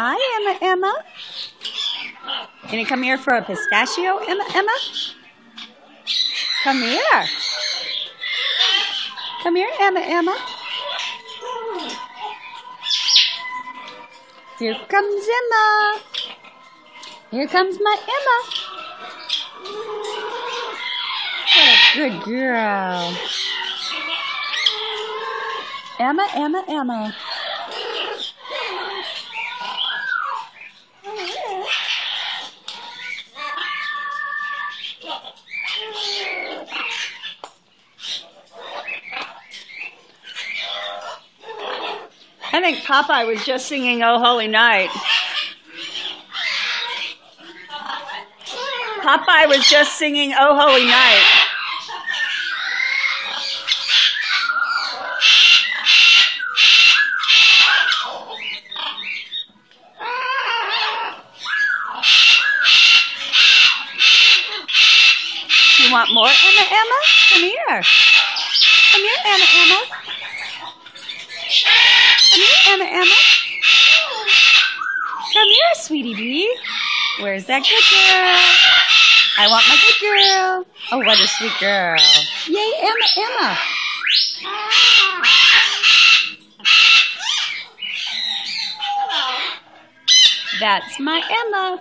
Hi, Emma. Can you come here for a pistachio, Emma? Come here. Come here, Emma. Here comes Emma. Here comes my Emma. What a good girl. Emma. I think Popeye was just singing "Oh Holy Night." Popeye was just singing "Oh Holy Night." You want more, Emma? Come here. Come here, Emma. Come here, Emma. Come here, sweetie bee. Where's that good girl? I want my good girl. Oh, what a sweet girl. Yay, Emma. That's my Emma.